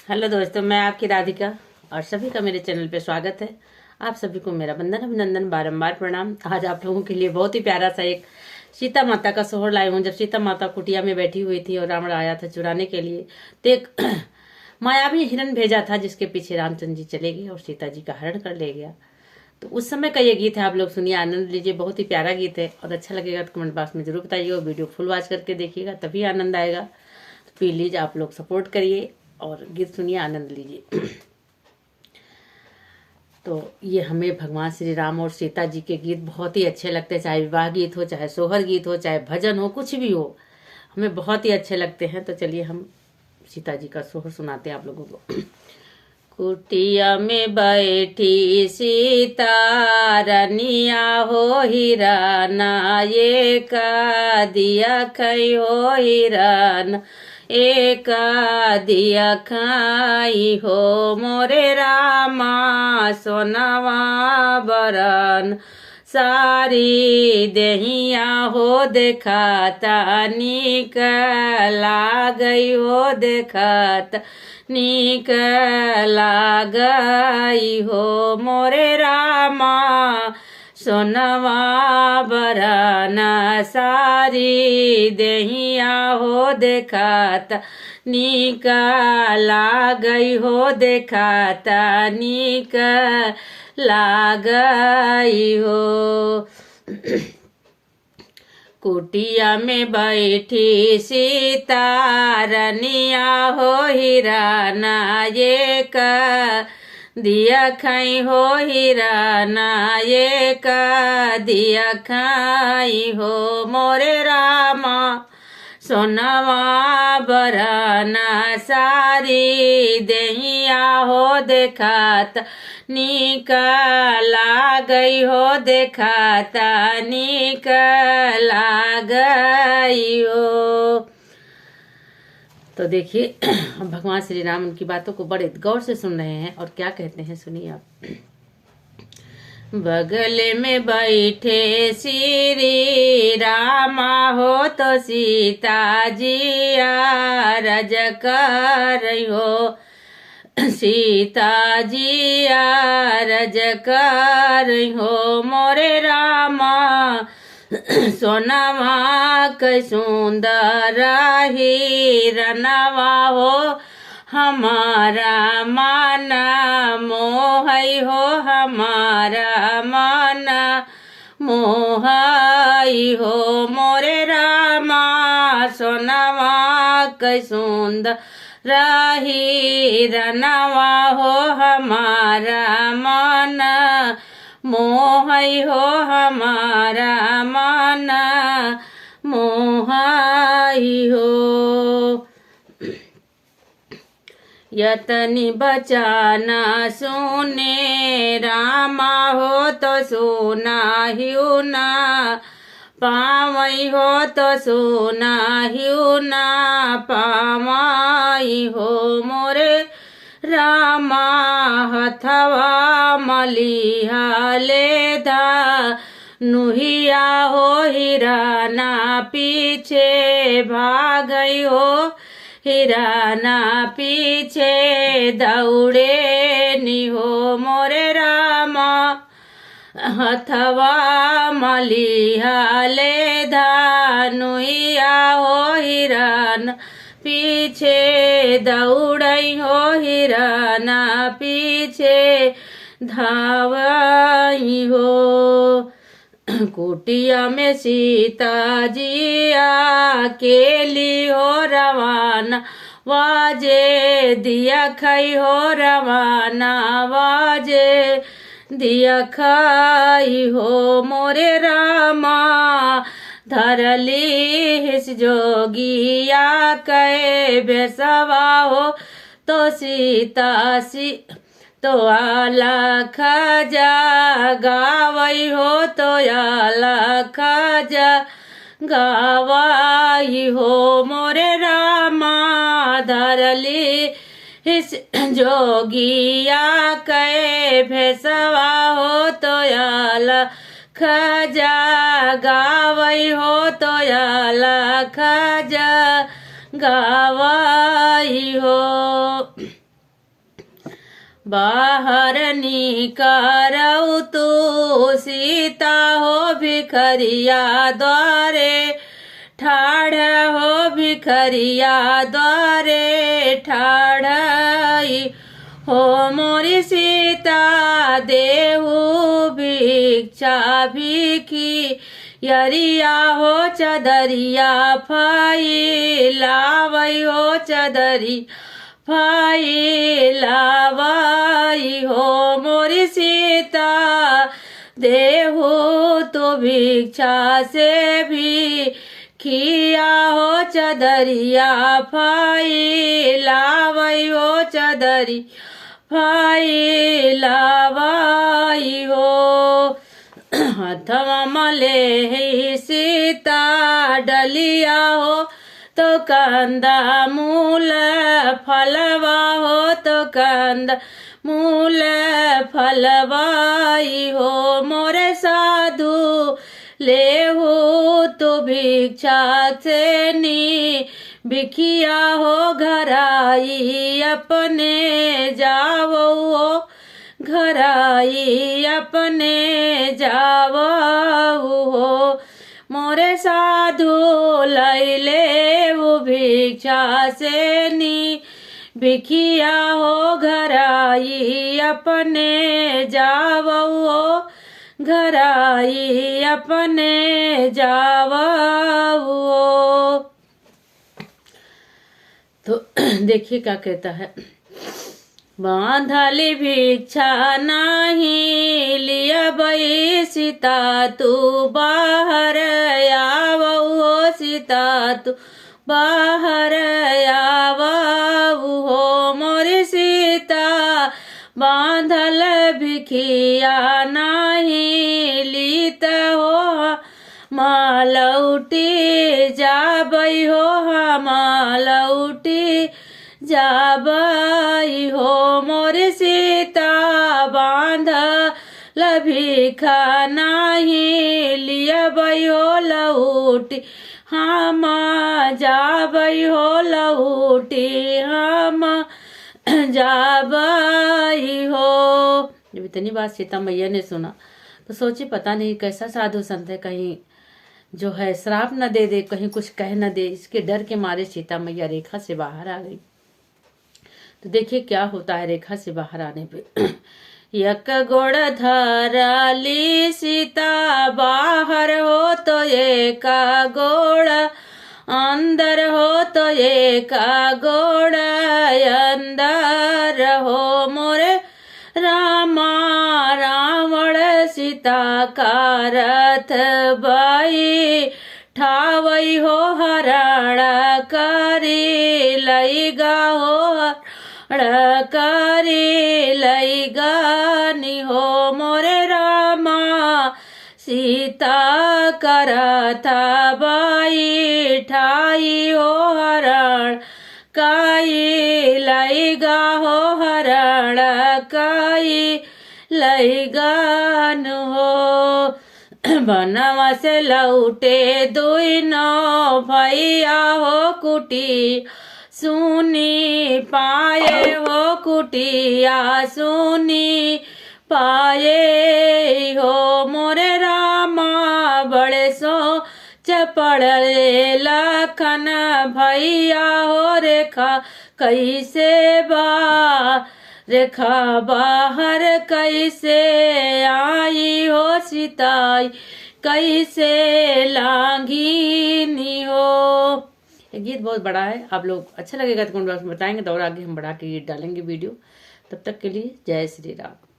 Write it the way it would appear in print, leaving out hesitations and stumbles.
Hello दोस्तों, मैं आपकी राधिका और सभी का मेरे चैनल पे स्वागत है। आप सभी को मेरा वंदन अभिनंदन बारंबार प्रणाम। आज आप लोगों के लिए बहुत ही प्यारा सा एक सीता माता का सोहर लाई हूँ। जब सीता माता कुटिया में बैठी हुई थी और रावण आया था चुराने के लिए, तो एक मायावी हिरन भेजा था जिसके पीछे रामचंद्र जी चले गए और सीता जी का हरण कर ले गया। तो उस समय का ये गीत है, आप लोग सुनिए, आनंद लीजिए। बहुत ही प्यारा गीत है और अच्छा लगेगा तो कमेंट बॉक्स में जरूर बताइए और वीडियो फुल वॉच करके देखिएगा, तभी आनंद आएगा। तो प्लीज आप लोग सपोर्ट करिए और गीत सुनिए, आनंद लीजिए। तो ये हमें भगवान श्री राम और सीता जी के गीत बहुत ही अच्छे लगते हैं, चाहे विवाह गीत हो, चाहे सोहर गीत हो, चाहे भजन हो, कुछ भी हो, हमें बहुत ही अच्छे लगते हैं। तो चलिए हम सीता जी का सोहर सुनाते हैं आप लोगों को। कुटिया में बैठी सीता रनिया हो हिराना, ये का दिया खई हो हिराना, एक दिया खाई हो मोरे रामा सोनावा बरन, सारी देहिया हो देखाता नीक लागई हो देखाता नीक लागई हो मोरे रामा सोनवा बरना, सारी देहिया हो देखाता नीक लागई हो देखाता नीक लागई हो। कुटिया में बैठी सीता रनिया हो हिराना, ये का दिया खाई हो हिराना, ये का दिया खाई हो मोरे रामा सोनवा बरना, सारी देहिया हो देखाता नीक लागई हो देखाता नीक लागई हो। तो देखिए भगवान श्री राम उनकी बातों को बड़े गौर से सुन रहे हैं और क्या कहते हैं, सुनिए आप। बगल में बैठे श्री रामा हो तो सीता जिया रज कर हो, सीता जिया रज कर हो मोरे रामा सोनावा क सुंदर हिरनवा हो, हमारा माना मोहई हो, हमारा माना मोहई हो मोरे रामा सोनावा क सुंदर हिरनवा हो, हमारा माना मोहई हो, हमारा माना मोहई हो। यतनी बचाना सुने रामा हो तो सुना हिउ ना पावई हो, तो सुना हिउ ना पावई हो मोरे रामा हथवा मलिहा ले धा नुहिया हो हिराना, पीछे भागई हो हिराना, पीछे दौड़े नि हो मोरे रामा हथवा मलिहा ले धानुइया हो हिरान, पीछे दौड़ई हो हिराना, पीछे धावई हो। कुटिया में सीता जिया अकेली हो रवाना, वाजे दिया खई हो रवाना, वाजे दिया खाई हो मोरे रामा, धरली हिस जोगिया कै बेसवा हो, तो सीता सी तो आलख जा गावई हो, तो आलख जा गावई हो मोरे रामा, धरली हिस जोगिया कै भेसवा हो, तो आलख जा गावई हो, तो आलख जा गावई हो। बाहर निकारऊ तू सीता हो भिखरिया द्वारे ठाढ़ हो भिखरिया द्वारे ठाढ़ई हो मोरी सीता देहु भिक्षा भिखी यरिया हो चदरिया फैलावई हो चदरी फैलावई हो मोरी सीता देहु तो भिक्षा से भी खिया हो चदरिया फैलावई हो चदरी फैलावई हो हथवा मले सीता डलिया हो तो कंदा मूल फलवा हो तो कंदा मूल फलवाई हो मोरे साधु ले हो तो भिक्षा से नी भिखिया हो घराई अपने जावो हो घराई अपने जावो हो मोरे साधु लैले वो भिक्षा से नी भिखिया हो घराई अपने जावो हो घराई अपने जावो हो। तो देखिए क्या कहता है, बांधली भिक्षा नहीं लिया बई सीता तू बाहर आवो हो सीता तू बाहर आवो हो मोरी सीता बांधल भिखिया नहीं लीत हो मालौटी जाबई हो मालौटी जाबई हो मोरी सीता बांधल भिखा नहीं लियबई हो लौटी हम जाबई हो लौटी हम जाबई हो। जब इतनी बात सीता मैया ने सुना तो सोची पता नहीं कैसा साधु संत है, कहीं जो है श्राप न दे दे, कहीं कुछ कह न दे। इसके डर के मारे सीता मैया रेखा से बाहर आ गई। तो देखिए क्या होता है रेखा से बाहर आने पे। एक गोड़ धराली सीता बाहर हो तो एक गोड़ अंदर हो तो एक गोड़ अंदर हो मोरे रामा रावण सीता का रथ बाई ठावई हो हरण करी लईगा हो करी लईगानी हो मोरे रामा सीता करथा बाई ठाई हो हरण काई लईगा हो हरण काई लईगान हो। बनवा से लौटे दुई नौ भैया हो कुटी सुनी पाए हो कुटिया सुनी पाए हो मोरे रामा बड़े सो चपड़ लखन भैया हो रेखा कैसे बा रेखा बाहर कैसे आई हो सीताई कैसे लांघीनी हो। ये गीत बहुत बड़ा है, आप लोग अच्छा लगेगा तो कमेंट बॉक्स में बताएंगे तो और आगे हम बढ़ा के गीत डालेंगे वीडियो। तब तक के लिए जय श्री राम।